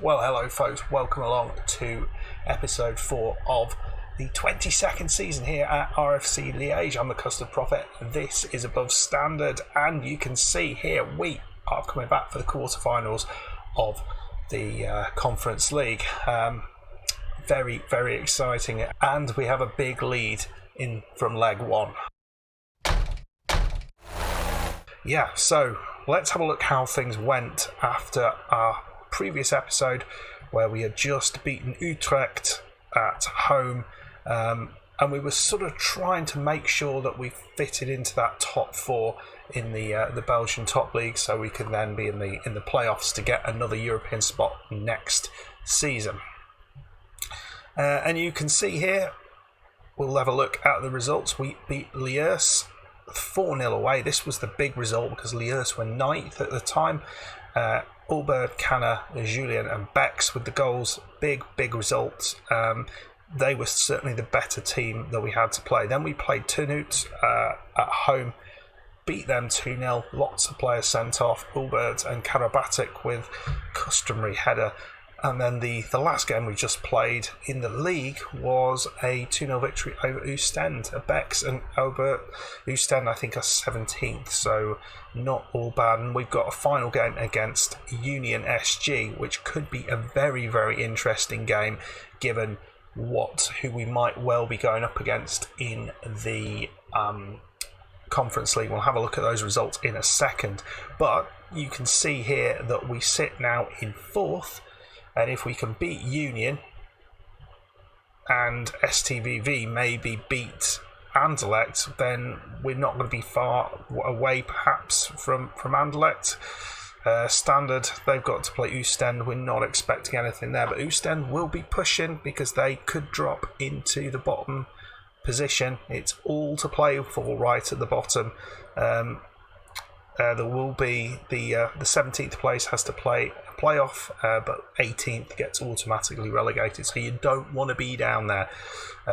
Well, hello folks, welcome along to episode 4 of the 22nd season here at RFC Liege. I'm the Custard Prophet. This is Above Standard, and you can see here we are coming back for the quarterfinals of the Conference League. Very, very exciting, and we have a big lead in from leg 1. Yeah, so let's have a look how things went after our previous episode where we had just beaten Utrecht at home, and we were sort of trying to make sure that we fitted into that top 4 in the Belgian top league, so we could then be in the playoffs to get another European spot next season. And you can see here, we'll have a look at the results. We beat Liege 4-0 away. This was the big result because Liege were 9th at the time. Albert, Canna, Julien and Bex with the goals. Big results. They were certainly the better team that we had to play. Then we played Ternut at home, beat them 2-0. Lots of players sent off. Albert and Karabatic with customary header. And then the last game we just played in the league was a 2-0 victory over Oostende. Bex and Albert. Oostende, I think, are 17th, so not all bad. And we've got a final game against Union SG, which could be a very, very interesting game, given who we might well be going up against in the Conference League. We'll have a look at those results in a second. But you can see here that we sit now in 4th. And if we can beat Union and STVV maybe beat Anderlecht, then we're not going to be far away perhaps from Anderlecht. Standard, they've got to play Oostende. We're not expecting anything there, but Oostende will be pushing because they could drop into the bottom position. It's all to play for right at the bottom. There will be the 17th place has to play a playoff, but 18th gets automatically relegated, so you don't want to be down there.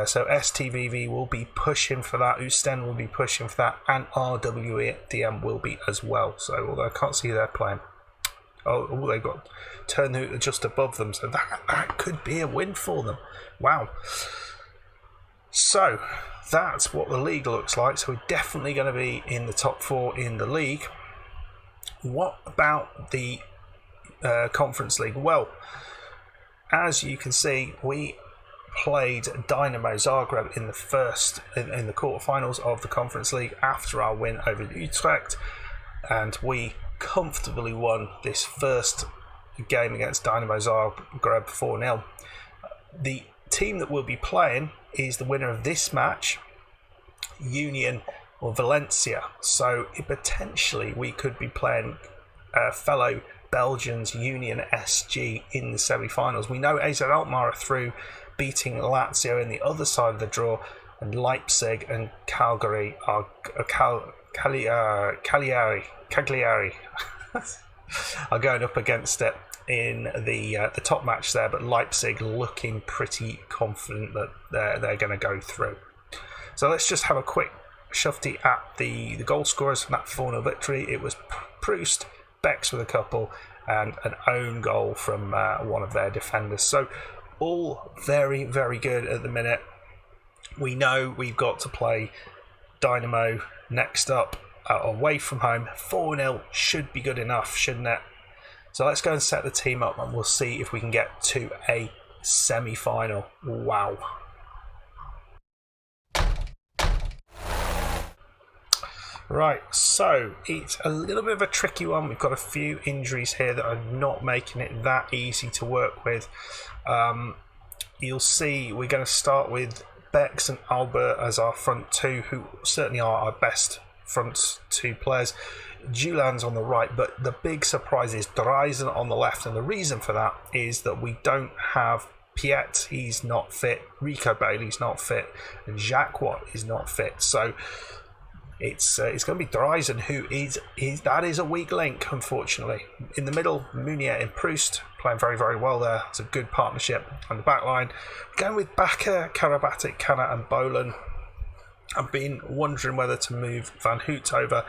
So STVV will be pushing for that, Oostende will be pushing for that, and RWDM will be as well. So although I can't see they're playing, they've got Ternhout just above them, so that could be a win for them. Wow. So that's what the league looks like. So we're definitely going to be in the top 4 in the league. What about the Conference League? Well, as you can see, we played Dynamo Zagreb in the quarterfinals of the Conference League after our win over Utrecht, and we comfortably won this first game against Dynamo Zagreb 4-0. The team that we'll be playing is the winner of this match, Union or Valencia. So potentially we could be playing fellow Belgians Union SG in the semi-finals. We know AZ Alkmaar are through, beating Lazio in the other side of the draw, and Leipzig and Cagliari are Cagliari are going up against it in the top match there, but Leipzig looking pretty confident that they're going to go through. So let's just have a quick shufty at the goal scorers from that 4-0 victory. It was Proust, Bex with a couple, and an own goal from one of their defenders. So all very, very good at the minute. We know we've got to play Dynamo next up away from home. 4-0 should be good enough, shouldn't it? So let's go and set the team up, and we'll see if we can get to a semi-final. Wow. Right, so it's a little bit of a tricky one. We've got a few injuries here that are not making it that easy to work with. You'll see we're going to start with Bex and Albert as our front 2, who certainly are our best front 2 players. Julian's on the right, but the big surprise is Dreisen on the left, and the reason for that is that we don't have Piet, he's not fit, Rico Bailey's not fit, and Jacques Watt is not fit. So it's going to be Dreisen who is a weak link, unfortunately. In the middle, Meunier and Proust playing very, very well there. It's a good partnership. On the back line, going with Bakker, Karabatic, Canna and Bolan. I've been wondering whether to move Van Hout over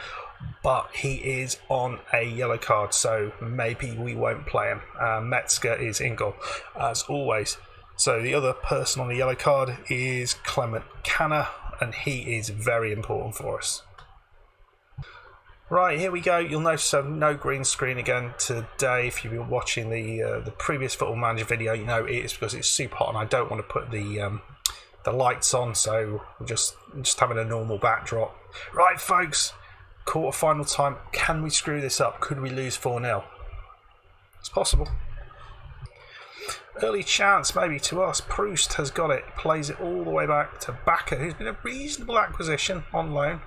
but he is on a yellow card, so maybe we won't play him. Metzger is in goal, as always. So the other person on the yellow card is Clement Canner, and he is very important for us. Right, here we go. You'll notice no green screen again today. If you've been watching the previous Football Manager video, you know it's because it's super hot and I don't want to put the lights on, so we're just having a normal backdrop. Right, folks, quarter-final time. Can we screw this up? Could we lose 4-0? It's possible. Early chance maybe to us. Proust has got it. Plays it all the way back to Bakker, who's been a reasonable acquisition on loan.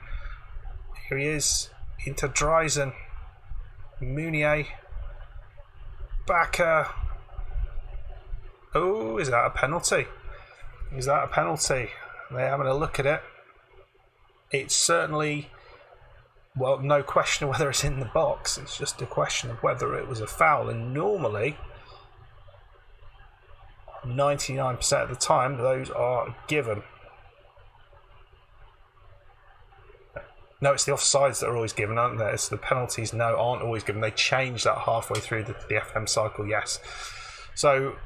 Here he is. Into Dreisen, Meunier, Bakker. Oh, is that a penalty? Is that a penalty? They're having a look at it. It's certainly, well, no question of whether it's in the box. It's just a question of whether it was a foul. And normally, 99% of the time, those are given. No, it's the offsides that are always given, aren't they? It's the penalties, no, aren't always given. They change that halfway through the FM cycle, yes. So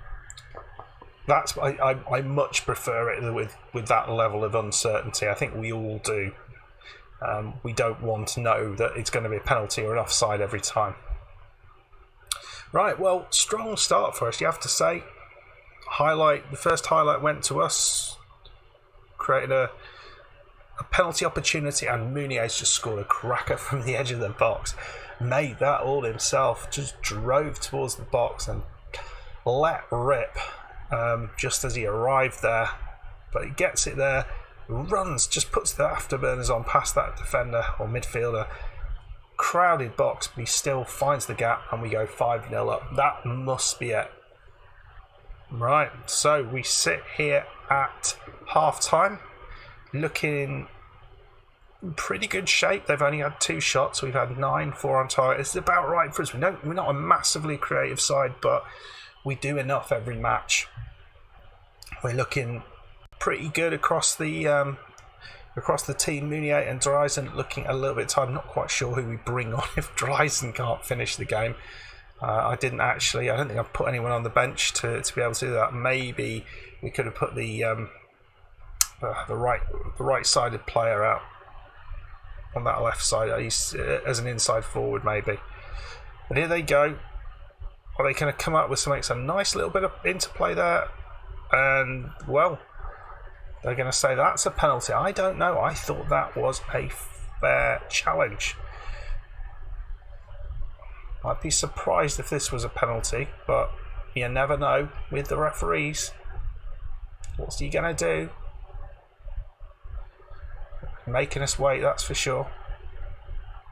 that's I much prefer it with that level of uncertainty. I think we all do. We don't want to know that it's going to be a penalty or an offside every time. Right, well, strong start for us, you have to say. The first highlight went to us. Created a penalty opportunity, and Meunier's just scored a cracker from the edge of the box. Made that all himself, just drove towards the box and let rip just as he arrived there. But he gets it there, runs, just puts the afterburners on past that defender or midfielder. Crowded box, but he still finds the gap, and we go 5-0 up. That must be it. Right, so we sit here at half time. Looking in pretty good shape. They've only had 2 shots. We've had 9, 4 on target. It's about right for us. We're not a massively creative side, but we do enough every match. We're looking pretty good across the team. Meunier and Dreisen looking a little bit tired. I'm not quite sure who we bring on if Dreisen can't finish the game. I don't think I've put anyone on the bench to be able to do that. Maybe we could have put the right-sided player out on that left side as an inside forward, maybe. But here they go. Are they going to come up with some nice little bit of interplay there? And, well, they're going to say that's a penalty. I don't know. I thought that was a fair challenge. I'd be surprised if this was a penalty, but you never know with the referees. What's he going to do? Making us wait, that's for sure.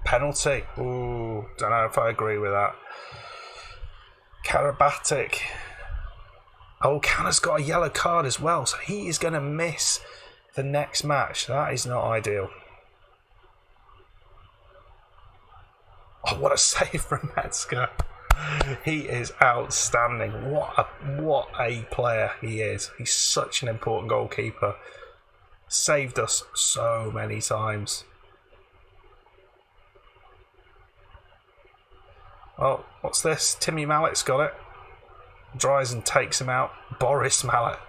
Penalty. Ooh, don't know if I agree with that. Karabatic. Oh, Canner's got a yellow card as well, so he is going to miss the next match. That is not ideal. Oh, what a save from Metzger. He is outstanding. What a player he is. He's such an important goalkeeper. Saved us so many times. Oh, what's this? Timmy Mallet's got it. Dreisen takes him out. Boris Mallet.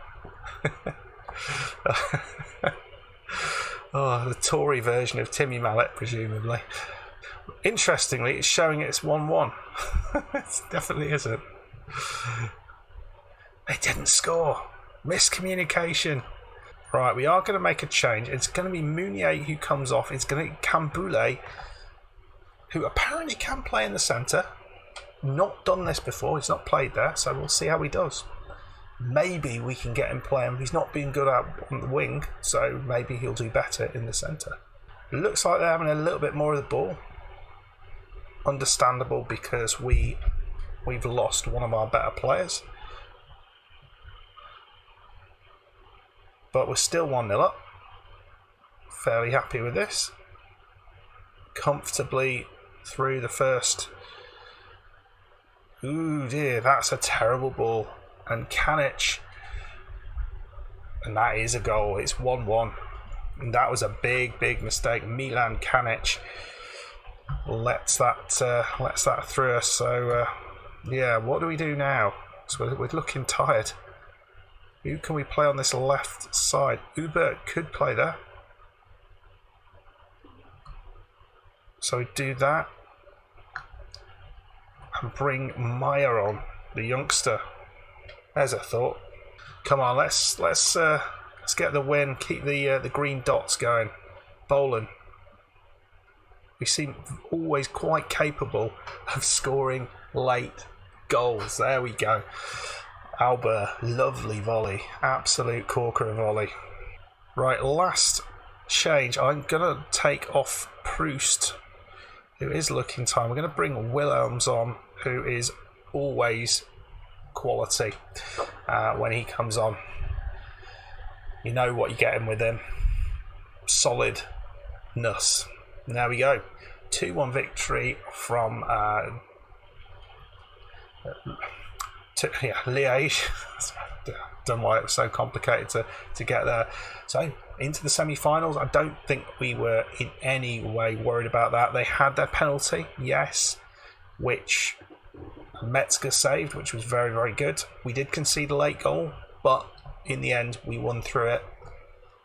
Oh, the Tory version of Timmy Mallet, presumably. Interestingly, it's showing it's 1-1. It definitely isn't. They didn't score. Miscommunication. Right, we are going to make a change. It's going to be Meunier who comes off. It's going to be Camboule, who apparently can play in the centre. Not done this before. He's not played there, so we'll see how he does. Maybe we can get him playing. He's not been good out on the wing, so maybe he'll do better in the centre. It looks like they're having a little bit more of the ball. Understandable, because we've lost one of our better players. But we're still 1-0 up. Fairly happy with this. Comfortably through the first. Ooh dear, that's a terrible ball. And Kanic. And that is a goal. It's 1-1. And that was a big, big mistake. Milan Kanic lets that through us. So yeah, what do we do now? So we're looking tired. Who can we play on this left side? Uber could play there. So we do that and bring Meyer on, the youngster. There's a thought. Come on, let's get the win. Keep the green dots going. Bowling. We seem always quite capable of scoring late goals. There we go. Albert, lovely volley. Absolute corker volley. Right, last change. I'm going to take off Proust, who is looking tired. We're going to bring Willems on, who is always quality when he comes on. You know what you're getting with him. Solidness. There we go. 2-1 victory from Liege. Don't know why it was so complicated to get there. So into the semi-finals. I don't think we were in any way worried about that. They had their penalty, yes, which Metzger saved, which was very, very good. We did concede a late goal, but in the end we won through it.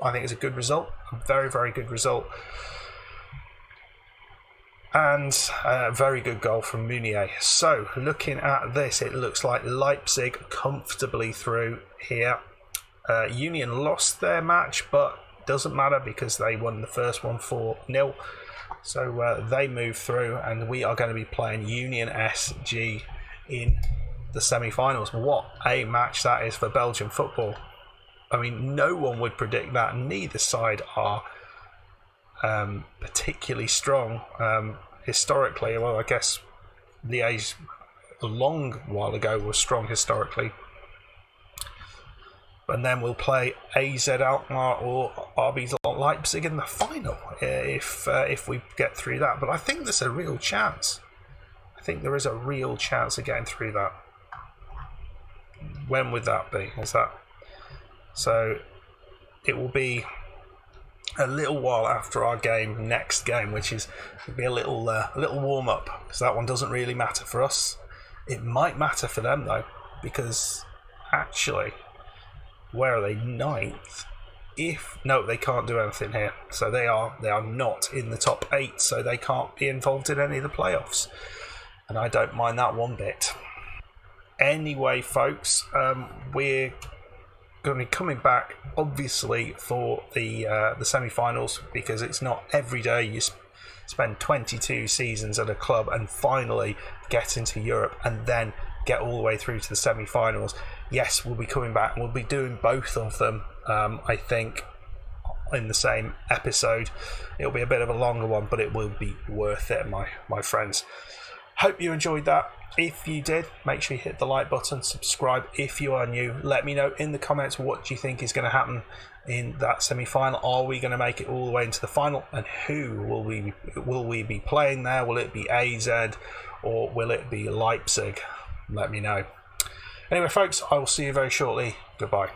I think it's a good result, a very, very good result. And a very good goal from Meunier. So looking at this, it looks like Leipzig comfortably through here. Union lost their match, but doesn't matter because they won the first one 4-0. So they move through, and we are going to be playing Union SG in the semi-finals. What a match that is for Belgian football. I mean, no one would predict that. Neither side are particularly strong historically. Well, I guess Liège a long while ago was strong historically. And then we'll play AZ Alkmaar or RB Leipzig in the final if we get through that. But I think there's a real chance. I think there is a real chance of getting through that. When would that be? Is that so? It will be a little while after our next game, which is will be a little warm up, because that one doesn't really matter for us. It might matter for them though, because actually, where are they? 9th. No, they can't do anything here, so they are not in the top 8, so they can't be involved in any of the playoffs, and I don't mind that one bit. Anyway, folks, we're going to be coming back obviously for the semi-finals, because it's not every day you spend 22 seasons at a club and finally get into Europe and then get all the way through to the semi-finals. Yes, we'll be coming back and we'll be doing both of them, I think, in the same episode. It'll be a bit of a longer one, but it will be worth it, my friends. Hope you enjoyed that. If you did, make sure you hit the like button, subscribe if you are new. Let me know in the comments what you think is going to happen in that semi-final. Are we going to make it all the way into the final? And who will we be playing there? Will it be AZ or will it be Leipzig? Let me know. Anyway, folks, I will see you very shortly. Goodbye.